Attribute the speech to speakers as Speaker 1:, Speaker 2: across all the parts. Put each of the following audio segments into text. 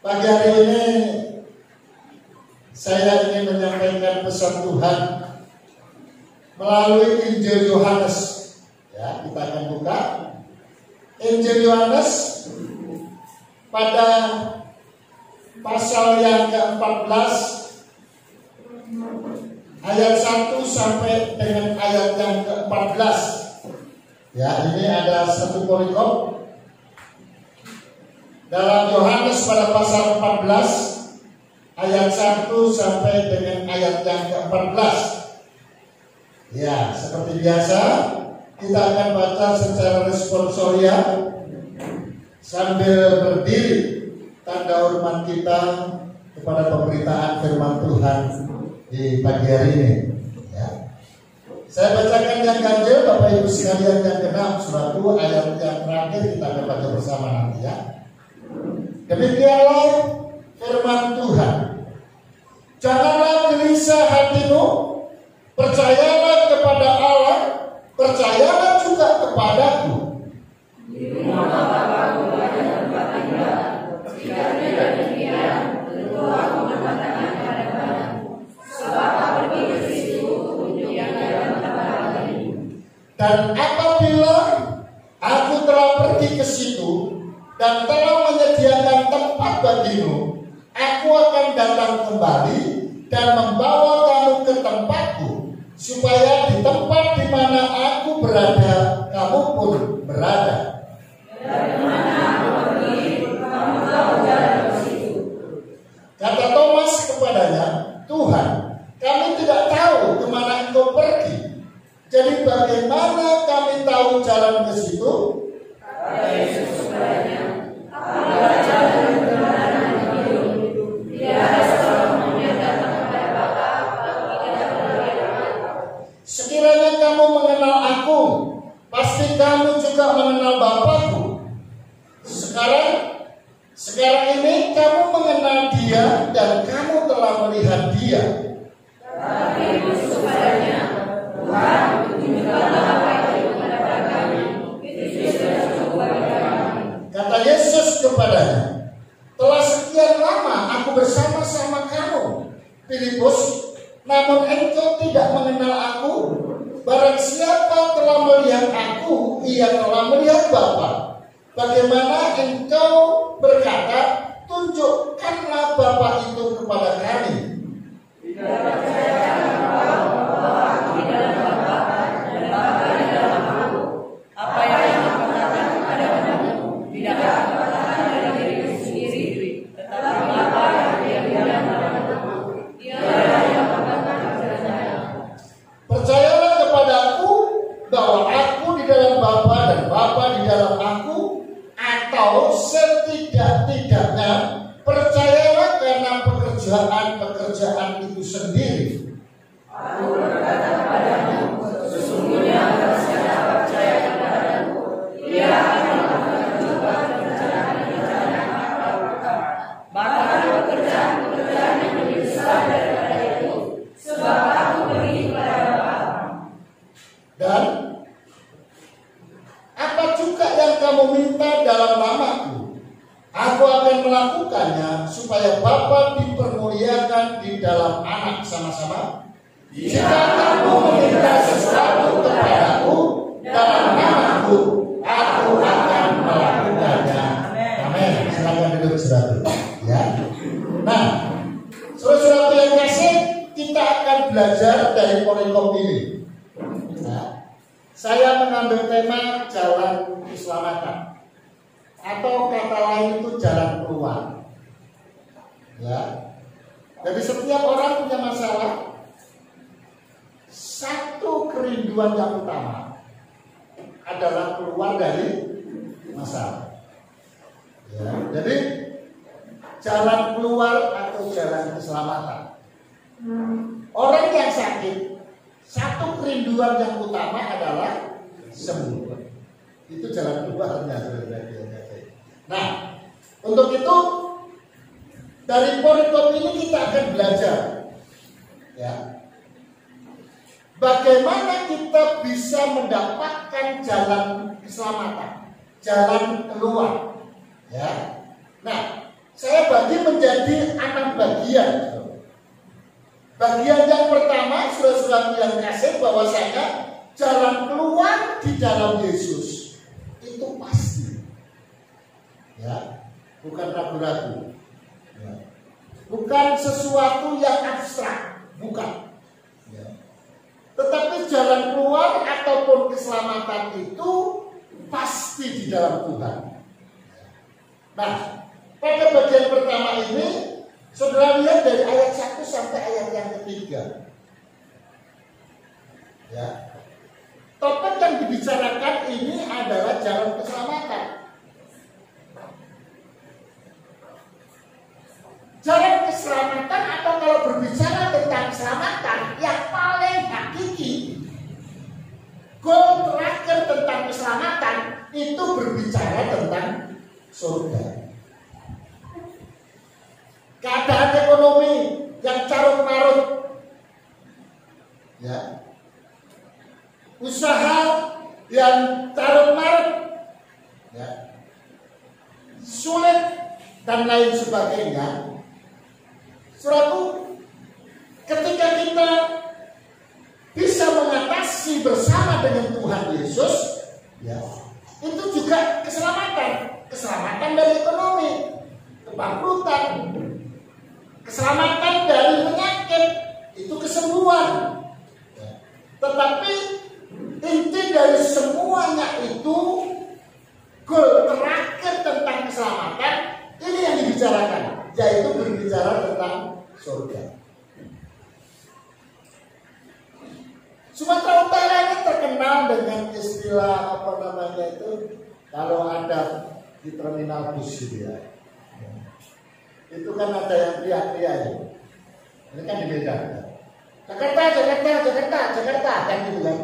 Speaker 1: Pagi hari ini saya ingin menyampaikan pesan Tuhan melalui Injil Yohanes. Ya, kita akan buka Injil Yohanes pada pasal yang ke-14 ayat 1 sampai dengan ayat yang ke-14. Ya, ini ada satu perikop dalam Yohanes pada pasal 14 ayat 1 sampai dengan ayat yang ke-14. Ya, seperti biasa kita akan baca secara responsorial sambil berdiri, tanda hormat kita kepada pemberitaan firman Tuhan di pagi hari ini. Ya. Saya bacakan yang ganjil, Bapak Ibu sekalian yang genap, surat 2 ayat yang terakhir kita akan baca bersama nanti ya. Demikianlah firman Tuhan. Janganlah gelisah hatimu, percayalah kepada Allah, percayalah juga kepadaku. Dan apabila aku telah pergi ke situ dan telah menyediakan tempat bagimu, aku akan datang kembali dan membawa kamu ke tempatku, supaya di tempat di mana aku berada, kamu pun berada. Kata Thomas kepadanya, Tuhan, kami tidak tahu kemana engkau pergi. Jadi bagaimana kami tahu jalan ke situ? Kata Yesus kepadanya, sekiranya kamu mengenal aku, pasti kamu juga mengenal Bapakku. Sekarang ini kamu mengenal Dia dan kamu telah melihat Dia. Kata Yesus kepadanya, telah sekian lama aku bersama-sama kamu, Filipus, namun engkau tidak mengenal aku. Barang siapa telah melihat aku, ia telah melihat Bapa. Bagaimana engkau berkata, tunjukkanlah Bapa itu kepada kami? Tidak percaya bahwa aku di dalam Bapa dan Bapa di dalam aku. Apa yang aku katakan kepadamu tidak aku katakan dari diriku sendiri, tetapi Bapa yang diam dalam aku, Dialah yang mengatakan kepada saya. Percayalah kepadaku bahwa aku di dalam Bapa dan Bapa di dalam aku, atau setidak-tidaknya percayalah karena pekerjaan itu sendiri. Aku berkata kepadamu, sesungguhnya barang siapa percaya kepadaku, ia akan melakukan juga pekerjaan-pekerjaan yang aku lakukan. Bahkan pekerjaan-pekerjaan yang lebih besar daripada itu, sebab aku pergi kepada Bapa. Dan apa juga yang kamu minta dalam namaku, aku akan melakukannya, supaya Bapa dipermuliakan di dalam Anak. Sama-sama. Jika kamu meminta sesuatu kepadaku dalam namaku, aku akan melakukannya. Amin. Silakan duduk saudara. Ya. Nah, saudara-saudara yang kasih, kita akan belajar dari perikop ini. Saya mengambil tema jalan keselamatan, atau kata lain itu jalan keluar. Ya, jadi setiap orang punya masalah. Satu kerinduan yang utama adalah keluar dari masalah. Ya, jadi jalan keluar atau jalan keselamatan. Orang yang sakit, satu kerinduan yang utama adalah sembuh. Itu jalan keluarnya. Nah, untuk itu dari perikop ini kita akan belajar, ya, bagaimana kita bisa mendapatkan jalan keselamatan, jalan keluar. Ya, nah, saya bagi Bagian yang pertama, saudara-saudara yang kasih, bahwasanya jalan keluar di dalam Yesus itu pasti, ya, bukan ragu-ragu, ya. Bukan sesuatu yang abstrak, bukan, ya. Tetapi jalan keluar ataupun keselamatan itu pasti di dalam Tuhan. Nah, pada bagian pertama ini, saudara lihat dari ayat 1 sampai ayat yang ketiga. Ya. Topik yang dibicarakan ini adalah jalan keselamatan. Jalan keselamatan, atau kalau berbicara tentang keselamatan, yang paling hakiki, goal terakhir tentang keselamatan itu berbicara tentang surga. Keadaan ekonomi yang carut marut, ya, usaha yang carut marut, ya, sulit dan lain sebagainya. Saudaraku, ketika kita bisa mengatasi bersama dengan Tuhan Yesus, ya, itu juga keselamatan dari ekonomi, kebangkrutan, keselamatan dari penyakit, itu kesembuhan. Tetapi inti dari semuanya itu, goal terakhir tentang keselamatan, ini yang dibicarakan, yaitu berbicara tentang surga. Sumatera Utara ini terkenal dengan istilah apa namanya itu, kalau ada di terminal bus gitu ya, itu kan ada yang teriak-teriak ya. Ini kan di Medan. Jakarta kan gitu kan.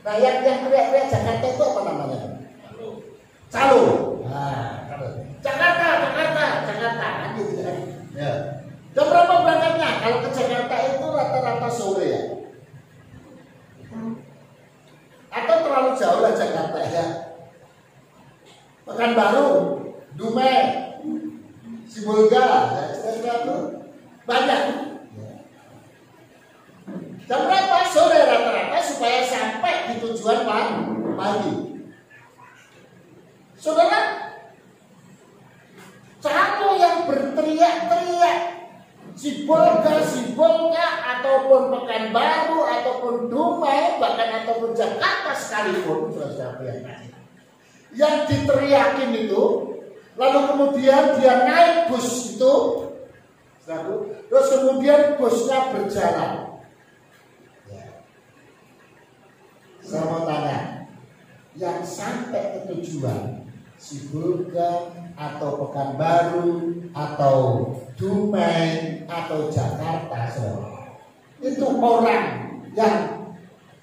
Speaker 1: Nah, yang teriak-teriak Jakarta itu apa namanya? Calo. Nah, Jakarta kan gitu kan. Ya. Jam berapa berangkatnya? Kalau ke Jakarta itu rata-rata sore ya. Atau terlalu jauh lah Jakarta ya. Pekanbaru, Dumai, Sibolga, banyak. Jam berapa? Sore rata-rata supaya sampai di tujuan pagi. Saudara, calo yang berteriak-teriak Sibolga ataupun Pekanbaru ataupun Dumai, bahkan ataupun Jakarta sekalipun, yang diteriakin itu, lalu kemudian dia naik bus itu, terus kemudian busnya berjalan. Saya mau tanya, yang sampai ke tujuan Sibolga atau Pekanbaru atau Dumai atau Jakarta, itu orang yang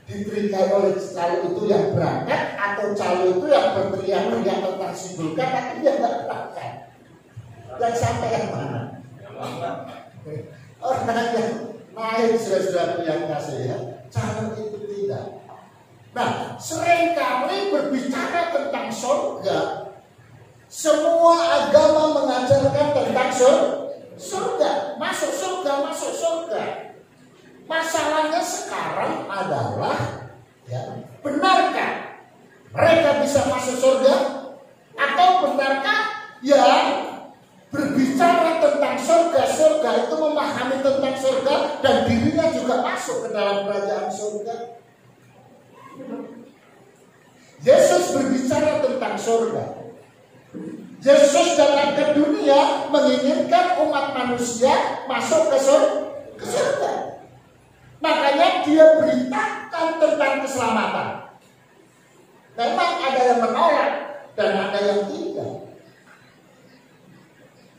Speaker 1: diterikai oleh calo itu yang berangkat, atau calo itu yang berteriak-teriak tentang Sibolga tapi dia nggak berangkat? Yang sampai yang mana? Orang yang naik saudara yang kasih ya, calo itu tidak. Nah, seringkali berbicara tentang surga, semua agama mengajarkan tentang surga, masuk surga. Masalahnya sekarang adalah, ya, benarkah mereka bisa masuk surga? Atau benarkah yang berbicara tentang surga itu memahami tentang surga dan dirinya juga masuk ke dalam kerajaan surga? Yesus berbicara tentang surga. Yesus datang ke dunia menginginkan umat manusia masuk ke surga. Makanya dia beritakan tentang keselamatan. Memang ada yang menolak dan ada yang tidak.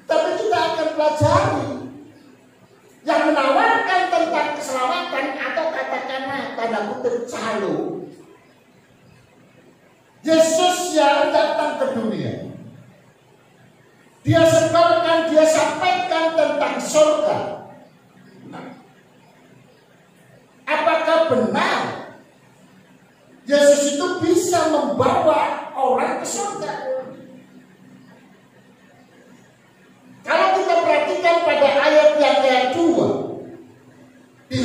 Speaker 1: Tapi kita akan pelajari yang menawarkan tentang keselamatan, atau katakanlah tanda kutip calo. Yesus yang datang ke dunia, dia sebarkan, dia sampaikan tentang surga. Apakah benar Yesus itu bisa membawa orang ke surga? Kalau kita perhatikan pada ayat yang ke-2, di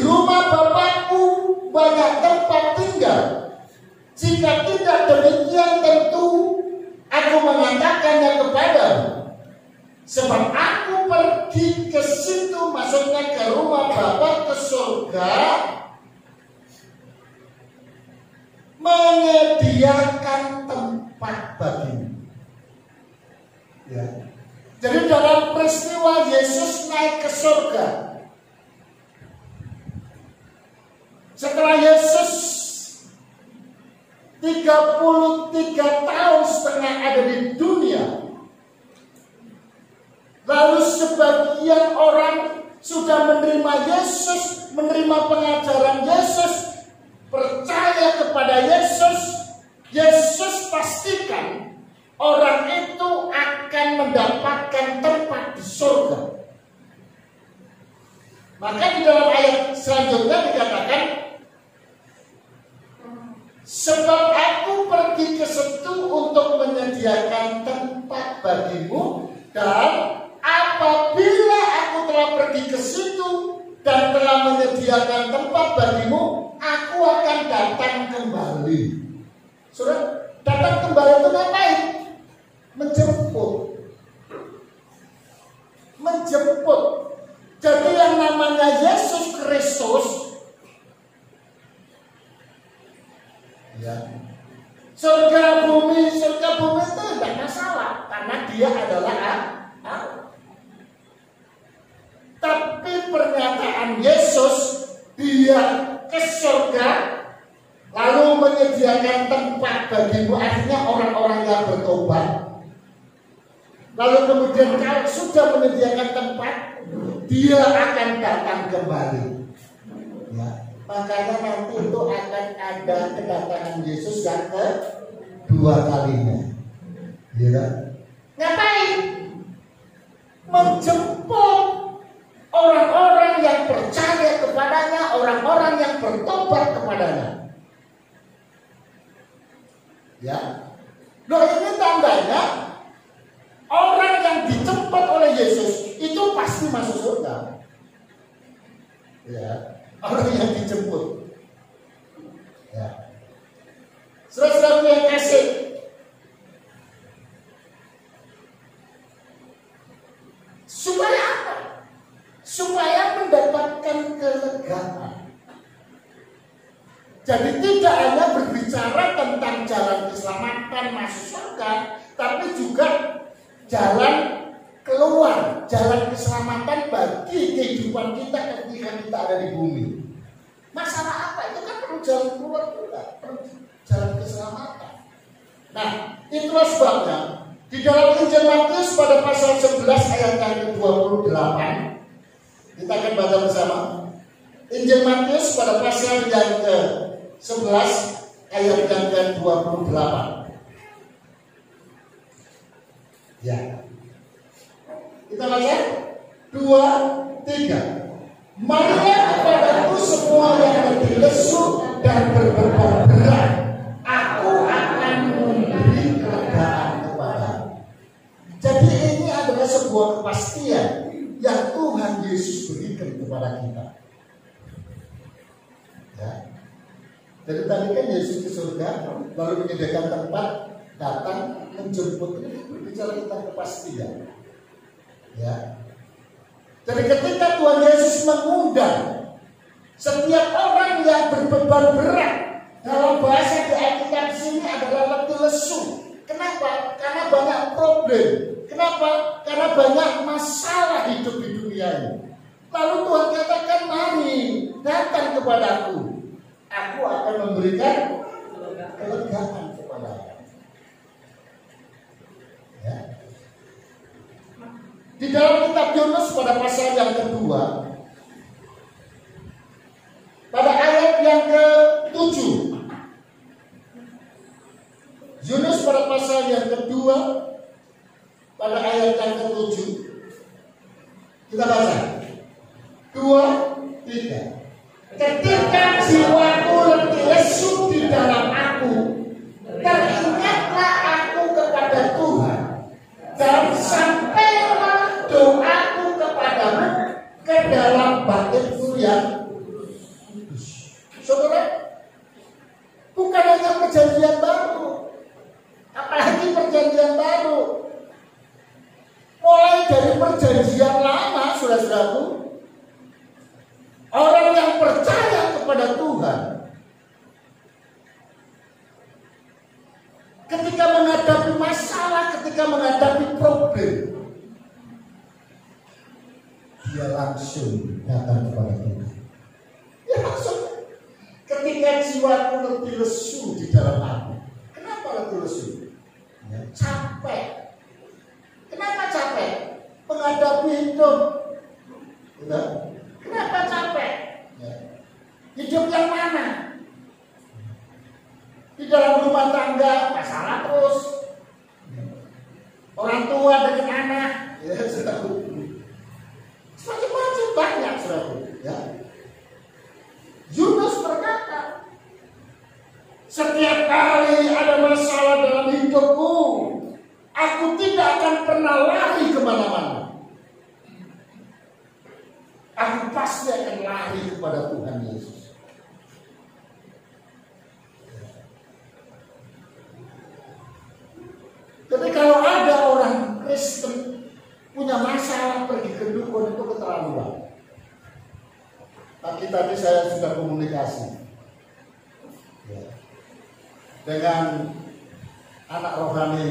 Speaker 1: Sebab aku pergi ke situ, maksudnya ke rumah Bapa, ke surga, menyediakan tempat bagimu. Ya. Jadi dalam peristiwa Yesus naik ke surga, setelah Yesus 33 tahun setengah ada di dunia, lalu sebagian orang sudah menerima Yesus, menerima pengajaran Yesus, percaya kepada Yesus. Yesus pastikan orang itu akan mendapatkan tempat di surga. Maka di dalam ayat selanjutnya dikatakan, sebab aku pergi ke situ untuk menyediakan tempat bagimu, dan apabila aku telah pergi ke situ dan telah menyediakan tempat bagimu, aku akan datang kembali. Saudara, datang kembali itu ngapain? Menjemput. Menjemput. Jadi yang namanya Yesus Kristus, ya, surga bumi itu tidak masalah karena dia adalah Allah. Tapi pernyataan Yesus, dia ke surga lalu menyediakan tempat bagimu, artinya orang-orang yang bertobat. Lalu kemudian kalau sudah menyediakan tempat, dia akan datang kembali. Ya, makanya nanti itu akan ada kedatangan Yesus yang kedua kalinya. Ya. Ngapain? Menjemput orang-orang yang percaya kepadanya, orang-orang yang bertobat kepadanya. Ya, loh ini tandanya orang yang dijemput oleh Yesus itu pasti masuk surga. Ya, orang yang dijemput. Ya, saudara-saudara yang kasih, supaya apa? Supaya mendapatkan kelegaan. Jadi tidak hanya berbicara tentang jalan keselamatan masuk surga, tapi juga jalan keluar, jalan keselamatan bagi kehidupan kita ketika kita ada di bumi. Masalah apa? Itu kan perlu jalan keluar juga, perlu jalan keselamatan. Nah, itulah sebabnya di dalam Injil Matius pada pasal 11 ayat yang ke-28, kita akan baca bersama. Injil Matius pada pasal yang ke-11 ayat yang ke-28. Ya. Kita baca 2, 3. Marilah kepadaku semua yang letih lesu dan berbeban berat, aku akan memberi kelegaan kepadamu. Jadi ini adalah sebuah kepastian yang Tuhan Yesus berikan kepada kita. Ya. Jadi tadi kan Yesus ke surga lalu menyediakan tempat, datang menjemput, ini berbicara tentang kepastian. Ya. Jadi ketika Tuhan Yesus mengundang setiap orang yang berbeban berat, dalam bahasa di Alkitab sini adalah letih lesu. Kenapa? Karena banyak problem. Kenapa? Karena banyak masalah hidup di dunia ini. Lalu Tuhan katakan, mari datang kepadaku, aku akan memberikan kelegaan kepadamu. Ya. Di dalam kitab Yunus pada pasal yang kedua, pada ayat yang ke-7, Yunus pada pasal yang kedua, pada ayat yang ke-7, kita baca 2, 3. Ketika jiwaku letih lesu di dalam aku, teringatlah aku kepada Tuhan, dan sampailah doaku kepadamu ke dalam bait-Mu yang kudus. Saudara, bukan hanya perjanjian baru, apalagi perjanjian baru, mulai dari dari perjanjian lama, saudara-saudaraku, orang yang percaya kepada Tuhan, ketika menghadapi masalah, ketika menghadapi problem, dia langsung datang kepada Tuhan. Ya langsung. Ketika jiwaku letih lesu di dalam aku. Kenapa letih lesu? Ya, capek. Kenapa capek? Menghadapi hidup. Ya. Kenapa capek? Ya. Hidup yang mana? Di dalam rumah tangga masalah terus. Orang tua dengan anak. Ya, macam-macam banyak, saudara. Ya. Yunus berkata, setiap kali ada masalah dalam hidupku, aku tidak akan pernah lari kemana-mana. Aku pasti akan lari kepada Tuhan Yesus. Tapi kalau ada orang Kristen punya masalah pergi ke dukun, itu keterlaluan. Tadi saya sudah komunikasi ya, dengan anak rohani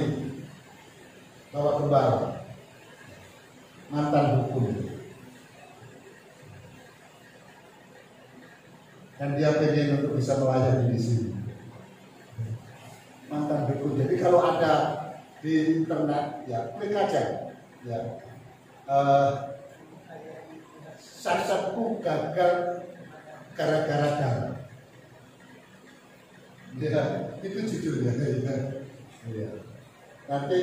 Speaker 1: Bapak Gembala, mantan hukum, dan dia pengen untuk bisa melayani di sini. Mantan hukum. Jadi kalau ada di internet, ya klik aja. Ya. Sasaku gagal gara-gara darah. Ya, itu judulnya. Ya. Nanti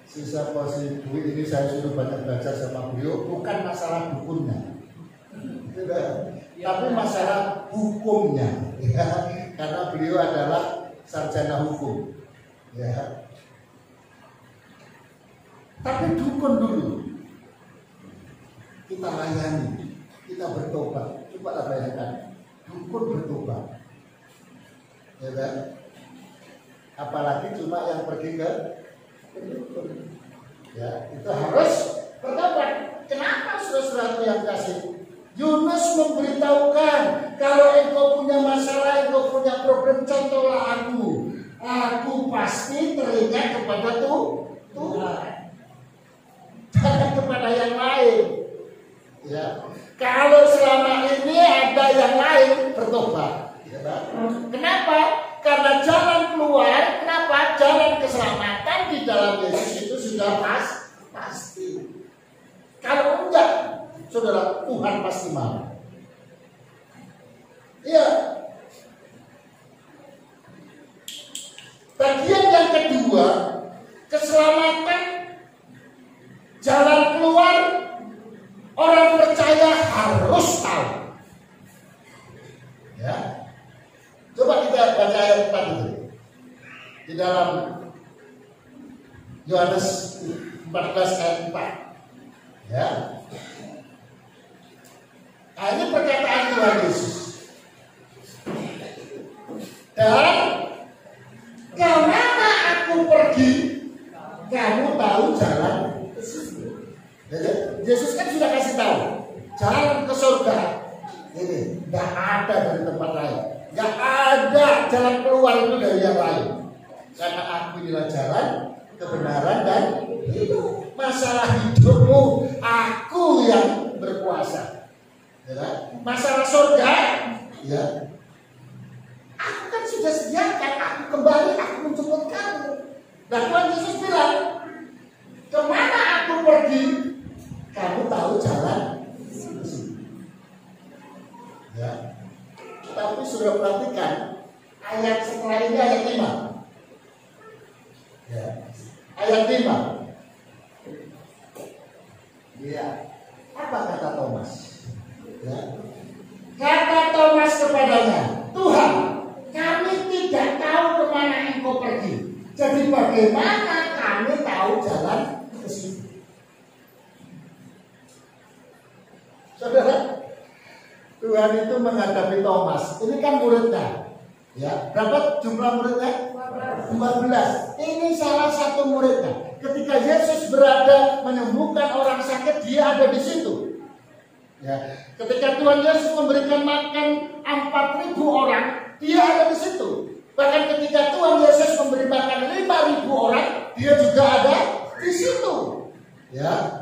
Speaker 1: sisa posisi ini saya sudah banyak belajar sama beliau, bukan masalah dukunnya, tapi masalah hukumnya. Ya. Karena beliau adalah sarjana hukum. Ya. Tapi dukun dulu. Kita layani, kita bertobat. Coba bayangkan, dukun bertobat, ya kan? Apalagi cuma yang pergi ke dukun, ya itu harus bertobat. Kenapa saudara-saudara yang kasih? Yunus memberitahukan, kalau engkau punya masalah, engkau punya problem, contohlah aku. Aku pasti teringat kepada Tuhan, jangan kepada yang lain. Ya, kalau selama ini ada yang lain bertobat, ya kan? Kenapa? Karena jalan keluar, kenapa? Jalan keselamatan di dalam Yesus itu sudah pasti. Kalau enggak, saudara, Tuhan pasti marah. Iya. Bagian yang kedua, keselamatan, jalan keluar. Orang percaya harus tahu. Ya. Coba kita baca ayat 4 itu. Di dalam Yohanes 14 ayat 4. Ya. Nah, ini perkataan Tuhan Yesus. Dan kemana aku pergi, kamu tahu jalan ke situ. Yesus kan sudah kasih tahu jalan ke surga ini nggak ada dari tempat lain, nggak ada jalan keluar itu dari yang lain, karena aku inilah jalan, kebenaran dan hidup. Masalah hidupmu aku yang berkuasa, ya. Masalah surga, ya aku kan sudah sediakan, aku kembali, aku menjemput kamu. Dan Tuhan Yesus bilang, kemana aku pergi, kamu tahu jalan. Ya. Tapi sudah perhatikan ayat setelah ini, ayat 5. Ya. Ayat 5. Ya. Apa kata Thomas? Ya. Kata Thomas kepadanya, Tuhan, kami tidak tahu kemana engkau pergi. Jadi bagaimana kami tahu jalan ke situ? Saudara, Tuhan itu menghadapi Thomas. Ini kan muridnya. Ya, berapa jumlah muridnya? 14. Ini salah satu muridnya. Ketika Yesus berada menyembuhkan orang sakit, dia ada di situ. Ya, ketika Tuhan Yesus memberikan makan 4.000 orang, dia ada di situ. Bahkan ketika Tuhan Yesus memberi makan 5.000 orang, dia juga ada di situ. Ya.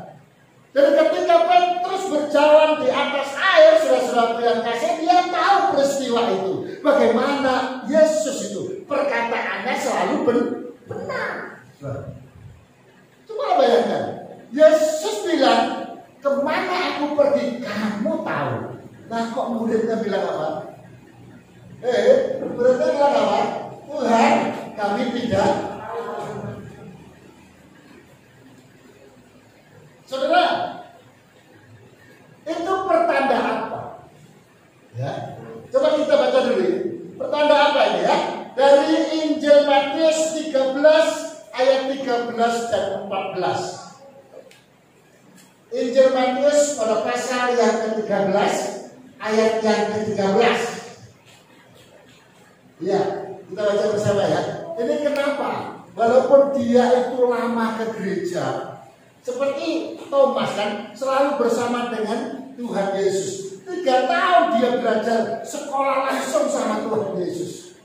Speaker 1: Dan ketika Petrus berjalan di atas air, saudara-saudara yang kasih, dia tahu peristiwa itu. Bagaimana Yesus itu perkataannya selalu benar. Coba bayangkan, Yesus bilang, kemana aku pergi, kamu tahu. Nah kok muridnya bilang apa? Muridnya bilang apa? Tuhan, kami tidak. Saudara, itu pertanda apa? Ya, coba kita baca dulu. Pertanda apa ini ya? Dari Injil Matius 13 ayat 13 dan 14. Injil Matius pada pasal yang ke-13 ayat yang ke-13. Ya, kita baca bersama ya. Ini kenapa? Walaupun dia itu lama ke gereja, seperti Thomas kan selalu bersama dengan Tuhan Yesus. 3 tahun dia belajar sekolah langsung sama Tuhan Yesus.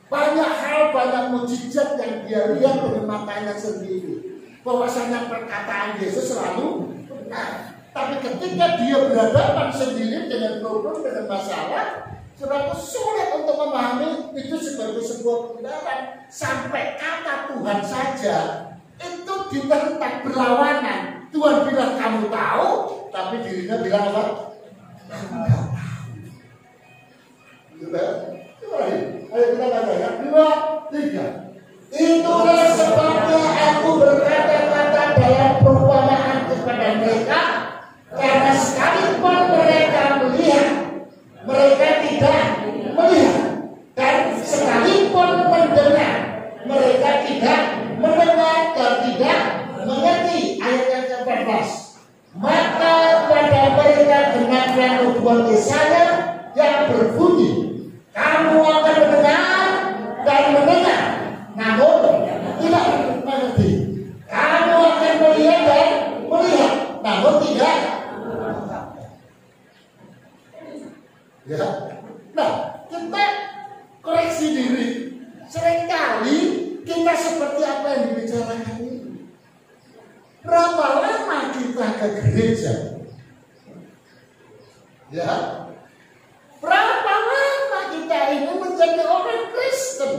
Speaker 1: Banyak hal, banyak mukjizat yang dia lihat dengan matanya sendiri. Bahwasanya perkataan Yesus selalu benar. Tapi ketika dia berhadapan sendiri dengan problem, dengan masalah, selalu sulit untuk memahami itu sebagai sebuah kebenaran. Sampai kata Tuhan saja itu ditentang berlawanan. Tuhan bilang kamu tahu, tapi dirinya bilang apa? Kamu tidak tahu. Ayo kita baca ya. 2, 3. Itulah sebabnya aku berkata-kata dalam perumpamaan kepada mereka, karena sekalipun mereka melihat, mereka tidak melihat, dan sekalipun mendengar, mereka tidak mendengar dan tidak mengerti. Ayat yang ke-14. Maka pada mereka dengarkan nubuat Yesaya yang berbunyi, kamu akan mendengar dan mendengar, namun tidak mengerti. Kamu akan melihat dan melihat, namun tidak. Ya. Nah, kita koreksi diri. Seringkali kita seperti apa yang dibicarakan ini. Berapa lama kita ke gereja? Ya. Berapa lama kita ini menjadi orang Kristen?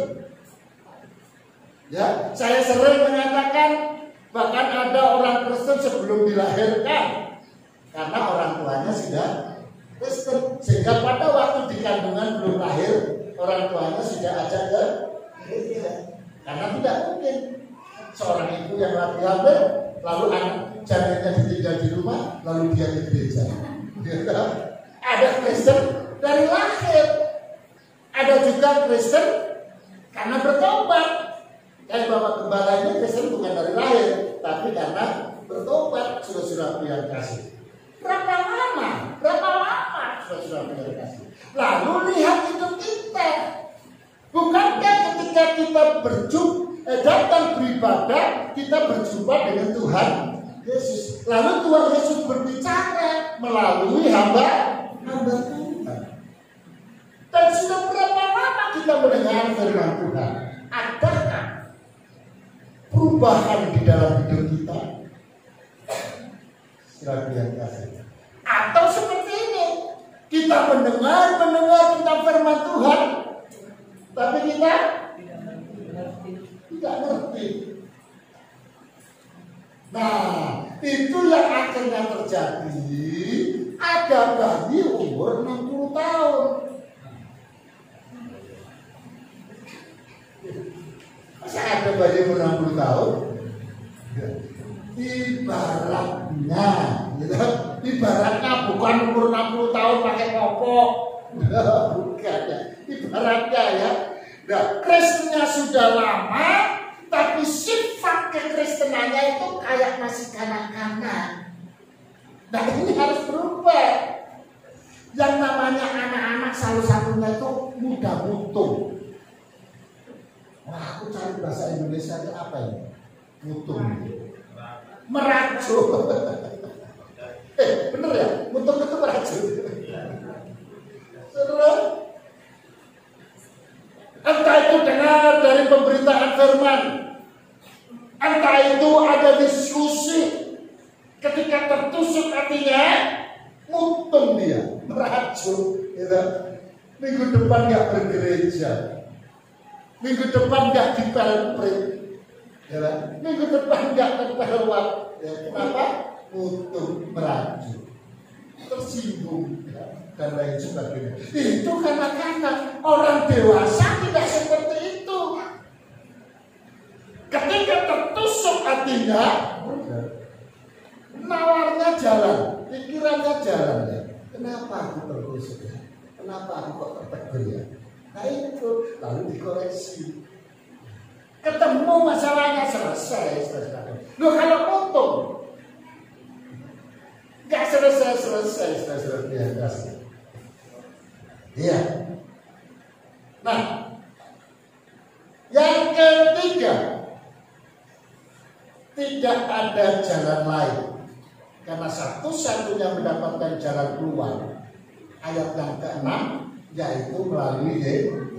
Speaker 1: Ya, saya sering mengatakan bahkan ada orang Kristen sebelum dilahirkan karena orang tuanya sudah Kristen, sehingga pada waktu di kandungan belum lahir orang tuanya sudah ajak ke gereja. Karena tidak mungkin seorang ibu yang lagi hamil lalu anak janinnya ditinggal di rumah lalu dia ke gereja. Ada Kristen dari lahir, ada juga Kristen karena bertobat. Kayak Bapak Gembala ini Kristen bukan dari lahir, tapi karena bertobat. Saudara-saudara yang kasih, berapa lama saudara-saudara yang kasih? Lalu lihat hidup kita. Bukankah ketika kita datang beribadah, kita berjumpa dengan Tuhan Yesus. Lalu Tuhan Yesus berbicara melalui hamba Tuhan. Dan sudah berapa lama kita mendengar firman Tuhan? Adakah perubahan di dalam hidup kita? Silakan kasih. Atau seperti ini, kita mendengar tentang firman Tuhan, tapi kita tidak ngerti. Nah, itu yang akhirnya terjadi. Ada bayi umur 60 tahun. Masa ada bayi umur 60 tahun? Ibaratnya, ibaratnya bukan umur 60 tahun pakai popok. Bukan ya. Ibaratnya ya. Nah, Kristennya sudah lama, tapi sifat kekristenannya itu kayak masih kanak-kanak. Nah, ini harus berubah. Yang namanya anak-anak salah satunya itu muda mutung. Wah, aku cari bahasa Indonesia itu apa ini? Mutung. merajut. Bener ya? Mutung itu merajut. Saudara, entah itu dengar dari pemberitaan firman, entah itu ada diskusi, ketika tertusuk hatinya, mutung dia, merajut. Gitu. Minggu depan nggak bergereja, minggu depan nggak dipelprit, ya, minggu depan nggak terpelwat. Ya, kenapa? Mutung, merajut, tersinggung, ya, dan lain sebagainya. Itu kanak-kanak. Orang dewasa tidak seperti itu. Ketika tertusuk hatinya, nawarnya jalan, pikirannya jalan. Ya. Kenapa aku tertusuk? Ya? Kenapa aku kok tertegur ya? Nah itu, lalu dikoreksi. Ketemu masalahnya, selesai. Loh kalau untung gak selesai. Iya. Nah, yang ketiga, tidak ada jalan lain, karena satu-satunya mendapatkan jalan keluar. Ayat yang ke-6 yaitu melalui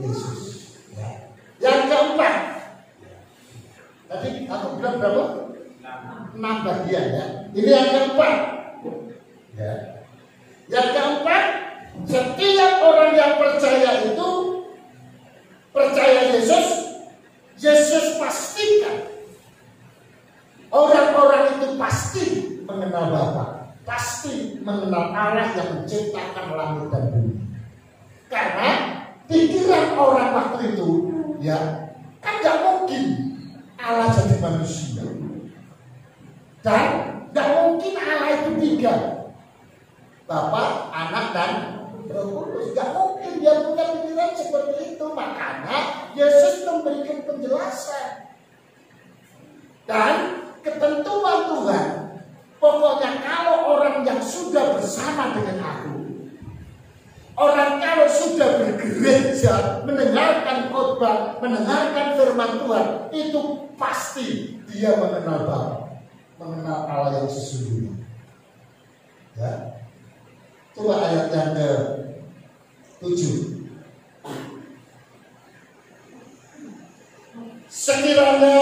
Speaker 1: Yesus. Ya. Yang keempat, tadi aku bilang berapa? 6 bagian ya. Ini yang keempat. Ya. Yang keempat, setiap orang yang percaya itu percaya Yesus pastikan orang-orang itu pasti mengenal Bapa. Pasti mengenal Allah yang menciptakan langit dan bumi. Karena pikiran orang waktu itu, ya, kan gak mungkin Allah jadi manusia. Dan gak mungkin Allah itu 3, Bapa, Anak, dan Roh Kudus. Gak mungkin dia punya pikiran seperti itu. Makanya Yesus memberikan penjelasan dan ketentuan Tuhan. Pokoknya kalau orang yang sudah bersama dengan aku, orang kalau sudah bergereja, mendengarkan khotbah, mendengarkan firman Tuhan, itu pasti dia mengenal Bapa, mengenal Allah yang sesungguhnya. Ya. Coba ayat yang ke-7. Sekiranya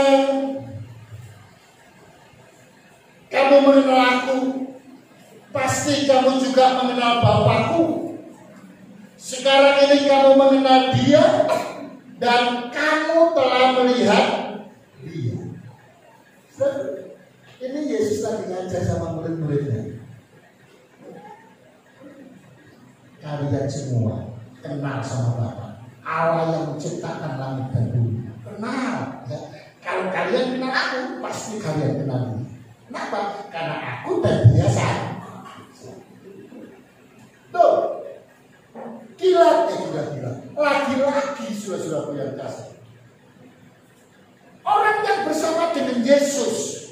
Speaker 1: kamu mengenal aku, pasti kamu juga mengenal Bapakku. Sekarang ini kamu mengenal Dia dan kamu telah melihat Dia. Ini Yesus lagi ngajar sama murid-muridnya. Kalian semua kenal sama Bapa, Allah yang menciptakan langit dan bumi. Kenal. Ya. Kalau kalian kenal aku, pasti kalian kenal Dia. Kenapa? Karena aku dan Dia sama. Tuh, gila. Lagi-lagi sudah yang kasih. Orang yang bersama dengan Yesus,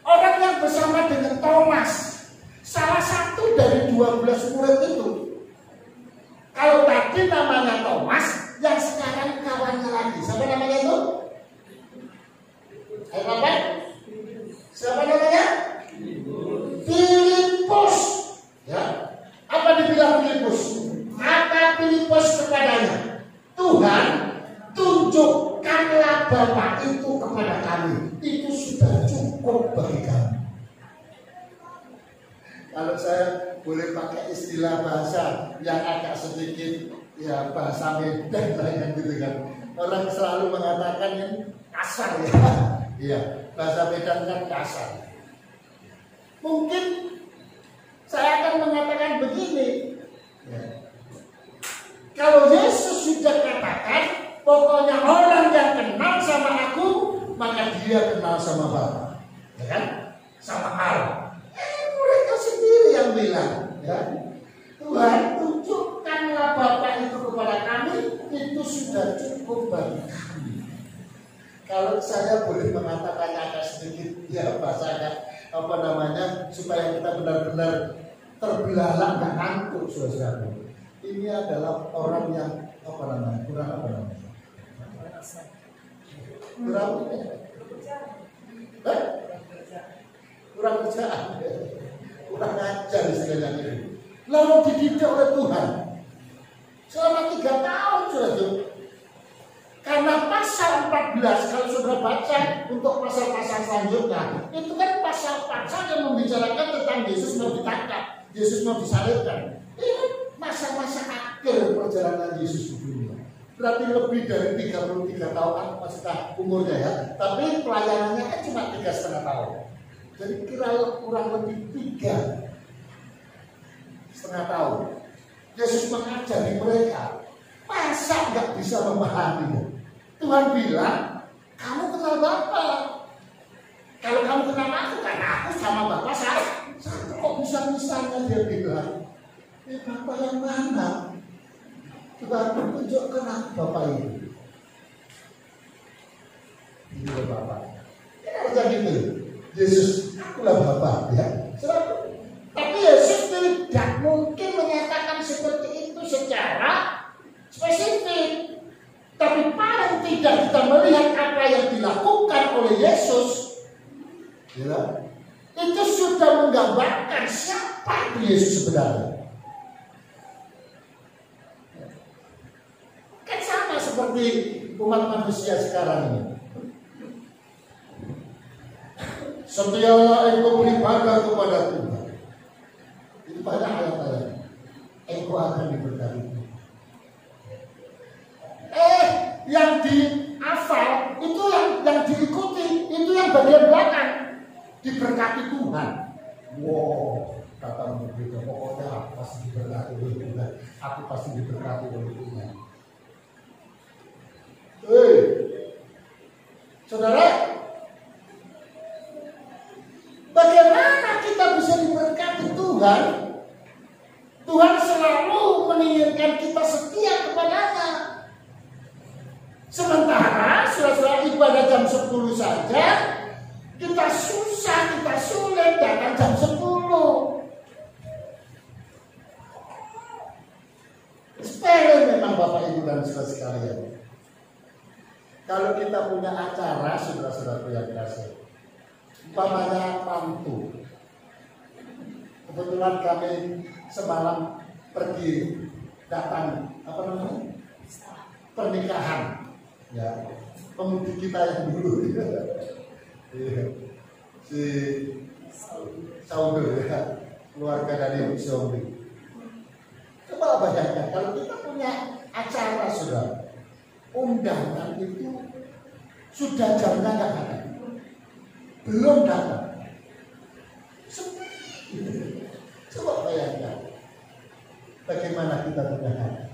Speaker 1: orang yang bersama dengan Thomas, salah satu dari 12 murid itu. Kalau tadi namanya Thomas, yang sekarang kawannya lagi. Siapa namanya itu? Ayo apa? Siapa namanya? Filipus. Ya. Apa dibilang Filipus? Kata Filipus kepadanya, Tuhan, tunjukkanlah Bapa itu kepada kami. Itu sudah cukup bagi kami. Kalau saya boleh pakai istilah bahasa yang agak sedikit, ya, bahasa Medan lah yang gitu kan. Orang selalu mengatakan yang kasar ya. Iya, bahasa Medan kan kasar. Mungkin saya akan mengatakan begini, ya. Kalau Yesus sudah katakan, pokoknya orang yang kenal sama aku, maka dia kenal sama Bapa, ya kan? Sama Allah. Mereka sendiri yang bilang, ya, Tuhan, tunjukkanlah Bapa itu kepada kami, itu sudah cukup bagi kami. Kalau saya boleh mengatakannya agak sedikit, ya, bahasanya apa namanya, supaya kita benar-benar terbelalak, nggak ngantuk, saudara. Ini adalah orang yang apa namanya, kurang apa namanya, kurang kerjaan, kurang ajar istilahnya ini. Lalu dididik oleh Tuhan selama 3 tahun saudara. Karena pasal 14 kalau saudara baca untuk pasal-pasal selanjutnya, itu kan pasal-pasal yang membicarakan tentang Yesus mau ditangkap, Yesus mau disalibkan. Ini masa-masa akhir perjalanan Yesus di dunia. Berarti lebih dari 33 tahun, aku masih tahu umurnya ya. Tapi pelayanannya kan cuma 3,5 tahun. Jadi kira kurang lebih 3,5 tahun. Yesus mengajari mereka, masa nggak bisa memahamimu? Tuhan bilang, kamu kenal Bapa. Kalau kamu kenal aku, karena aku sama Bapa satu. Kok bisa misalnya dia bilang, Bapa yang mana? Tuhan tunjukkan aku Bapa ini. Ini loh Bapa. Kita gitu. Yesus, akulah Bapa. Ya. Tapi Yesus tidak mungkin menyatakan seperti itu secara spesifik. Tapi paling tidak kita melihat apa yang dilakukan oleh Yesus, ya, itu sudah menggambarkan siapa itu Yesus sebenarnya. Kan sama seperti umat manusia sekarang ini. Setialah engkau beribadah kepada Tuhan. Itu banyak ayat-ayat. Engkau akan diberkati. Yang dihafal itu yang diikuti itu yang bagian belakang, diberkati Tuhan. Wow, kata begitu. Pokoknya aku pasti diberkati oleh Tuhan. Aku pasti diberkati oleh Tuhan. Saudara, bagaimana kita bisa diberkati Tuhan? Tuhan selalu menginginkan kita setia kepadanya. Sementara saudara ibadah jam 10 saja, kita susah, kita sulit datang jam 10. Sepele memang Bapak Ibu dan saudara sekalian. Kalau kita punya acara, saudara-saudara yang kasih, umpamanya mantu. Kebetulan kami semalam pergi datang pernikahan. Ya, pemudi kita yang dulu si Saudur ya, keluarga dari Zombie. Coba bayangkan kalau kita punya acara saudara, undangan itu sudah jamnya nggak ada, belum datang, sepi. Coba bayangkan bagaimana kita berdagang.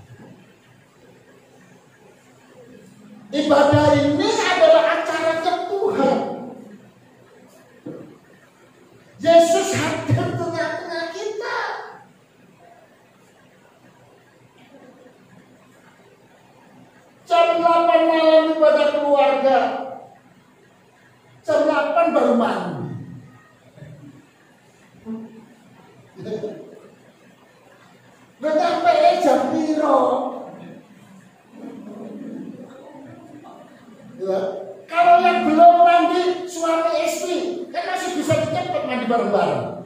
Speaker 1: Ibadah ini adalah acara Tuhan. Yesus hadir tengah-tengah kita. Jam 8 malam ibadah keluarga. Jam 8 baru mandi. Nggak sampai jam piro. Ya. Kalau yang belum mandi suami istri kan masih bisa dicepet mandi bareng-bareng.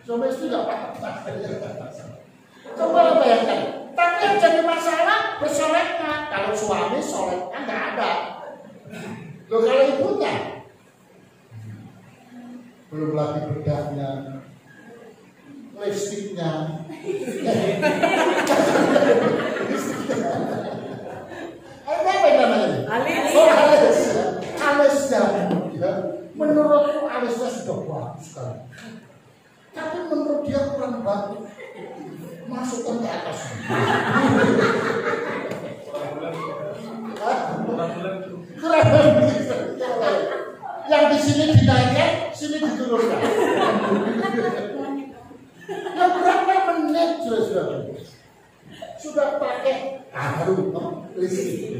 Speaker 1: Suami istri nggak apa-apa. Coba bayangkan. Tapi yang jadi masalah bersoleknya. Kalau suami soleknya nggak ada. Loh kalau ibunya belum lagi bedaknya, lipstiknya. Apa namanya? Alis. Oh, alis. Alisnya. Ya. Menurutku alisnya sudah bagus sekali. Tapi menurut dia kurang bagus. Masukkan ke atas. Kurang bagus. Yang di sini dinaikkan, sini diturunkan. Yang berapa menit sudah pakai baru listrik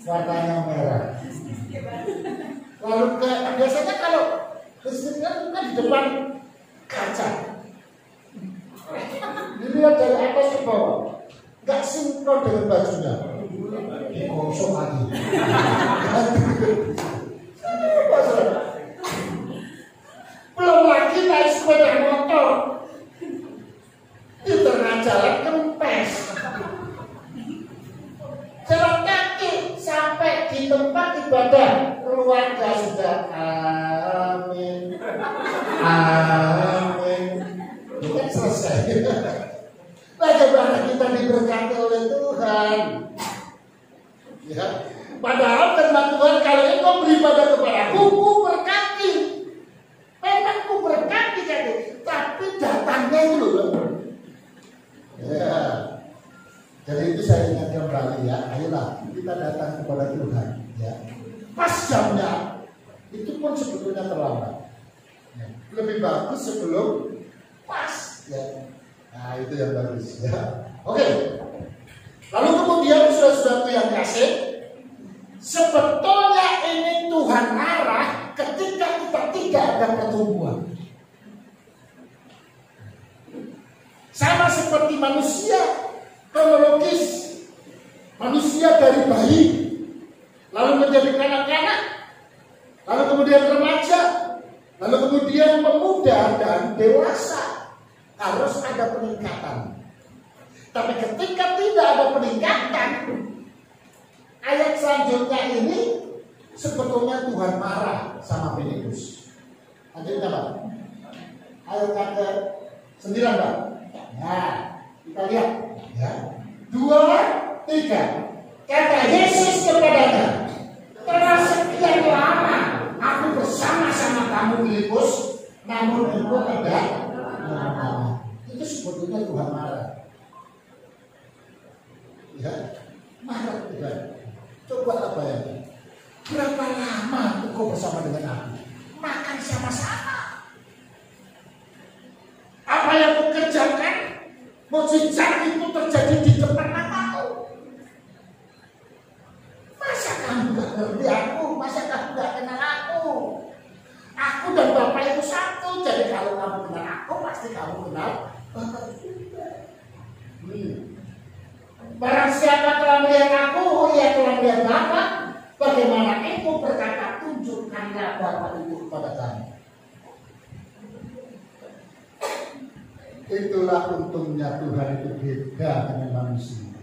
Speaker 1: warnanya merah. Lalu biasanya kalau listriknya kan di depan kaca, dilihat dari atas ke bawah, nggak sinkron dengan bajunya, digosok lagi. lagi naik sepeda motor di tengah jalan kempes. Jalan kaki sampai di tempat ibadah, keluarga sudah amin, amin. Bukan selesai. Bagaimana kita diberkati oleh Tuhan? Ya, padahal firman Tuhan, kalau engkau beribadah kepadaku, ku berkati. Memang ku berkati kan, tapi datangnya itu loh. Ya. Jadi itu saya ingatkan kembali ya, ayolah kita datang kepada Tuhan. Ya. Pas jamnya, itu pun sebetulnya terlambat. Ya. Lebih bagus sebelum pas. Ya. Nah itu yang bagus. Ya. Oke. Lalu kemudian saudara-saudaraku yang kasih, sebetulnya ini Tuhan marah ketika kita tidak ada pertumbuhan. Sama seperti manusia. Kronologis, manusia dari bayi, lalu menjadi kanak-kanak, lalu kemudian remaja, lalu kemudian pemuda dan dewasa, harus ada peningkatan. Tapi ketika tidak ada peningkatan, ayat selanjutnya ini sebetulnya Tuhan marah sama Filipus. Lanjutnya Pak, ayat kata 9 Pak. Nah, kita lihat. Ya. 2, 3. Kata Yesus kepadanya, telah sekian lama aku bersama-sama kamu Filipus, namun engkau tidak marah. Itu sebetulnya Tuhan marah. Ya, marah Tuhan. Coba apa ya? Berapa lama engkau bersama dengan aku? Makan sama-sama. Apa yang aku kerjakan? Mujizat itu terjadi di depan mataku. Masa kamu gak ngerti aku? Masa kamu gak kenal aku? Aku dan Bapak itu satu. Jadi kalau kamu kenal aku, pasti kamu kenal Bapak juga. Barang siapa telah melihat aku, ia telah melihat Bapak. Bagaimana itu berkata, tunjukkanlah Bapak itu kepada kami. Itulah untungnya Tuhan itu beda dengan manusia.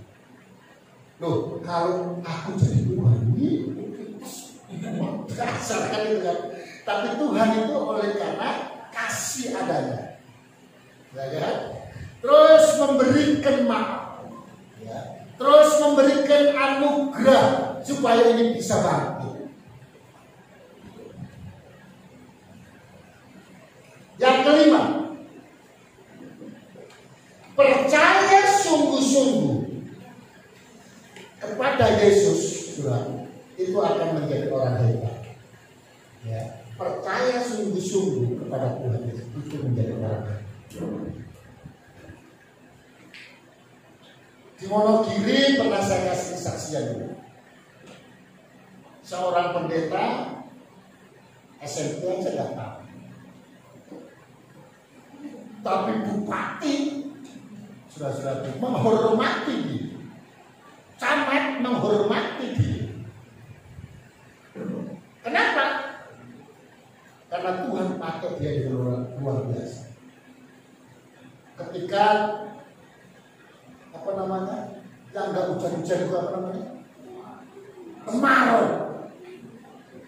Speaker 1: Loh, kalau aku jadi Tuhan ini dasar kan itu kan. Tapi Tuhan itu oleh karena kasih adanya, ya kan? Terus memberikan maaf, ya. Terus memberikan anugerah supaya ini bisa bangkit. Yang kelima, percaya sungguh-sungguh kepada Yesus, itu akan menjadi orang hebat. Ya, percaya sungguh-sungguh kepada Tuhan itu menjadi orang hebat. Di Wonogiri pernah saya kasih kesaksian dulu. Seorang pendeta SMP saya nggak tahu, tapi bupati sudah menghormati dia, camat menghormati dia. Kenapa? Karena Tuhan pakai dia dengan luar biasa. Ketika yang nggak hujan-hujan itu apa namanya?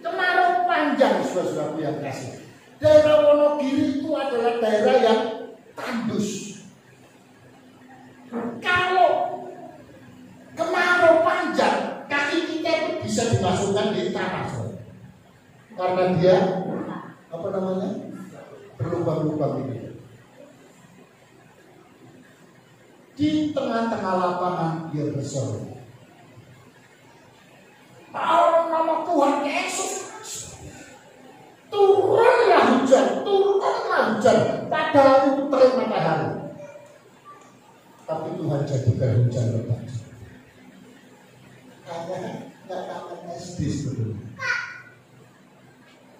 Speaker 1: Kemarau panjang, saudara-saudara yang kasih. Daerah Wonogiri itu adalah daerah yang tandus. Kalau kemarau panjang, kaki kita itu bisa dimasukkan di tanah, karena dia berlubang-lubang ini. Di tengah-tengah lapangan dia berseru, dalam nama Tuhan Yesus, turunlah hujan pada terik matahari. Tapi Tuhan jadikan hujan lebat. Karena nggak tamat SD sebetulnya.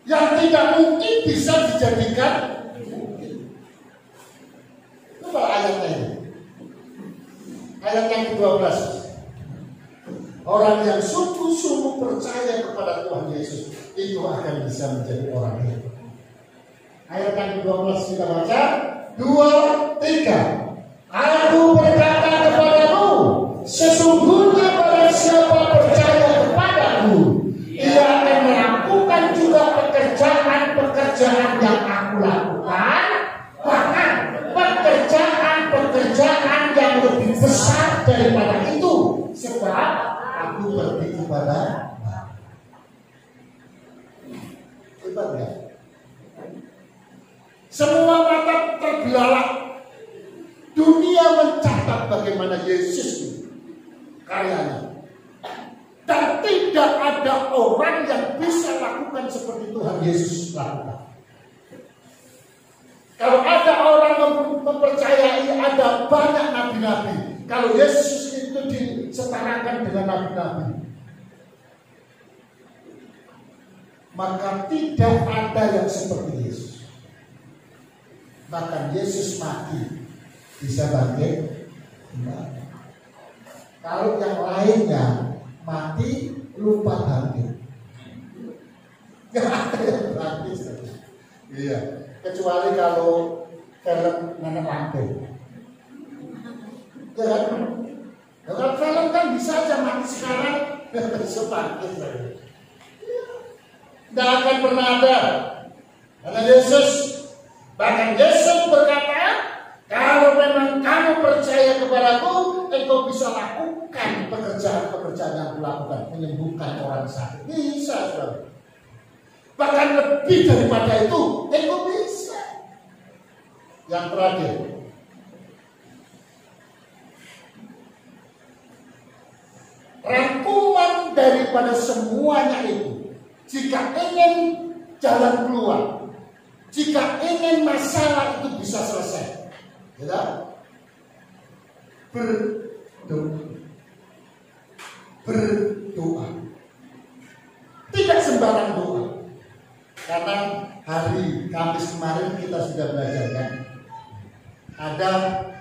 Speaker 1: Yang tidak mungkin bisa dijadikan mungkin. Coba ayatnya ini. Ayat yang ke-12. Orang yang sungguh-sungguh percaya kepada Tuhan Yesus itu akan bisa menjadi orang hebat. Ayat yang ke-12 kita baca. 2, 3. Aku berkata kepadamu, sesungguhnya barang siapa percaya kepadaku, ia akan melakukan juga pekerjaan-pekerjaan yang aku lakukan, bahkan pekerjaan-pekerjaan yang lebih besar daripada itu, sebab aku pergi kepada Bapa. Ya. Semua mata terbelalak. Dunia mencatat bagaimana Yesus itu karyanya. Dan tidak ada orang yang bisa lakukan seperti Tuhan Yesus lakukan. Kalau ada orang mempercayai ada banyak nabi-nabi, kalau Yesus itu disetarakan dengan nabi-nabi, maka tidak ada yang seperti Yesus. Bahkan Yesus mati bisa bangkit kembali. Kalau yang lainnya mati lupa bangkit, gak ada yang bangkit. Iya, kecuali kalau film Nenek Lampir. Ya kan? Kalau film kan bisa aja mati sekarang, besok bangkit lagi. Tidak akan pernah ada. Karena bahkan Yesus berkata, kalau memang kamu percaya kepadaku, engkau bisa lakukan pekerjaan-pekerjaan yang aku lakukan, menyembuhkan orang sakit. Bisa, saudara. Bahkan lebih daripada itu, engkau bisa. Yang terakhir, rangkuman daripada semuanya itu, jika ingin jalan keluar, jika ingin masalah itu bisa selesai, ya, berdoa. Tidak sembarang doa. Karena hari Kamis kemarin kita sudah belajar kan, ada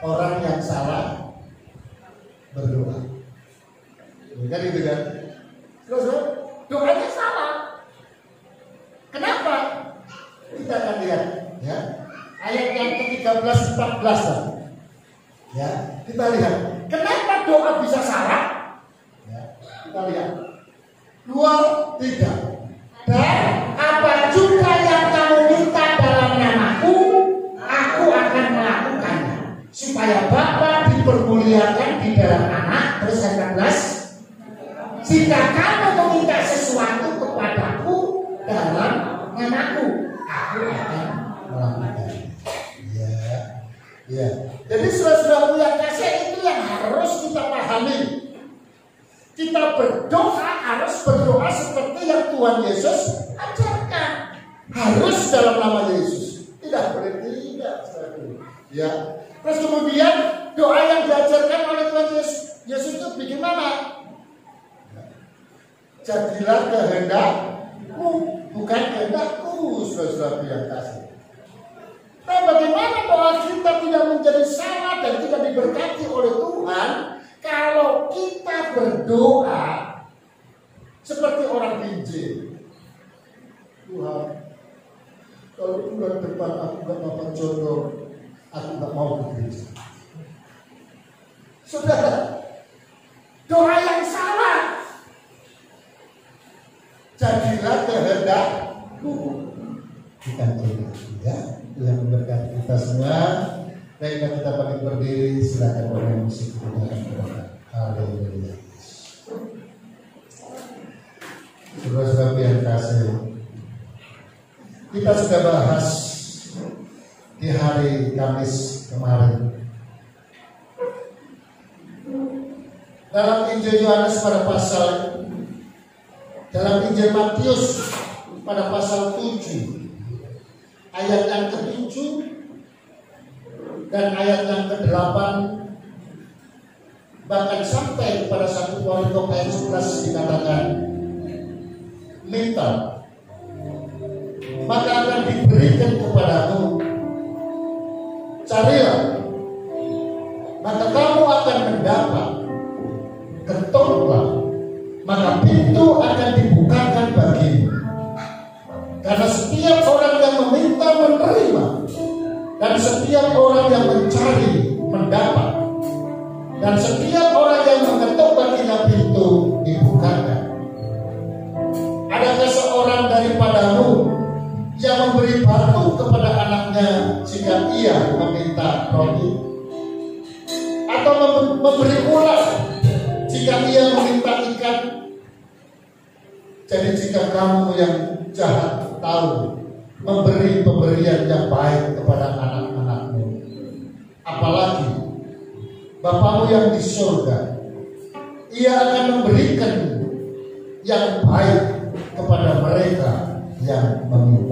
Speaker 1: orang yang salah berdoa. Kan itu kan? Terus doanya salah. Kenapa? Kita akan lihat ya. Ayat yang ke-13 14. Ya, kita lihat. Kenapa doa bisa salah? Ya, kita lihat. 2, 3. Dan apa juga yang kamu minta dalam namaku, aku akan melakukannya, supaya Bapa dipermuliakan di dalam Anak. Terus ayat 14. Jika kamu meminta sesuatu kepadaku dalam namaku, aku akan melakukannya. Ya. Jadi saudara-saudara yang kasih itu yang harus kita pahami. Kita berdoa harus berdoa seperti yang Tuhan Yesus ajarkan. Harus dalam nama Yesus. Tidak boleh tidak. Ya. Terus kemudian doa yang diajarkan oleh Tuhan Yesus itu bagaimana? Jadilah kehendakmu, bukan kehendakku, saudara-saudara yang kasih. Nah, bagaimana doa kita tidak menjadi salah dan tidak diberkati oleh Tuhan kalau kita berdoa seperti orang binjai? Tuhan, kalau bulan depan aku gak dapat jodoh, aku gak mau ke gereja. Saudara, doa yang salah. Jadilah kehendakmu, bukan kehendakku, ya. Yang memberkati kita semua. Baiklah, kita bagi berdiri. Silakan oleh musik kita akan berdoa. Haleluya. Saudara-saudara yang kasih, kita sudah bahas di hari Kamis kemarin dalam Injil Yohanes pada dalam Injil Matius pada pasal 7 ayat yang ke-7 dan ayat yang ke-8, bahkan sampai kepada 1 Korintus ayat 11 dikatakan, minta maka akan diberikan kepadamu, carilah maka kamu akan mendapat, ketoklah maka pintu akan dibukakan bagimu. Karena setiap orang yang meminta menerima, Dan setiap orang yang mencari mendapat, dan setiap orang yang mengetuk baginya pintu dibukakan. Adakah seorang daripadamu yang memberi batu kepada anaknya jika ia meminta roti, atau memberi ular jika ia meminta ikan? Jadi jika kamu yang jahat tahu memberi pemberian yang baik kepada anak-anakmu, apalagi Bapamu yang di surga, ia akan memberikan yang baik kepada mereka yang meminta.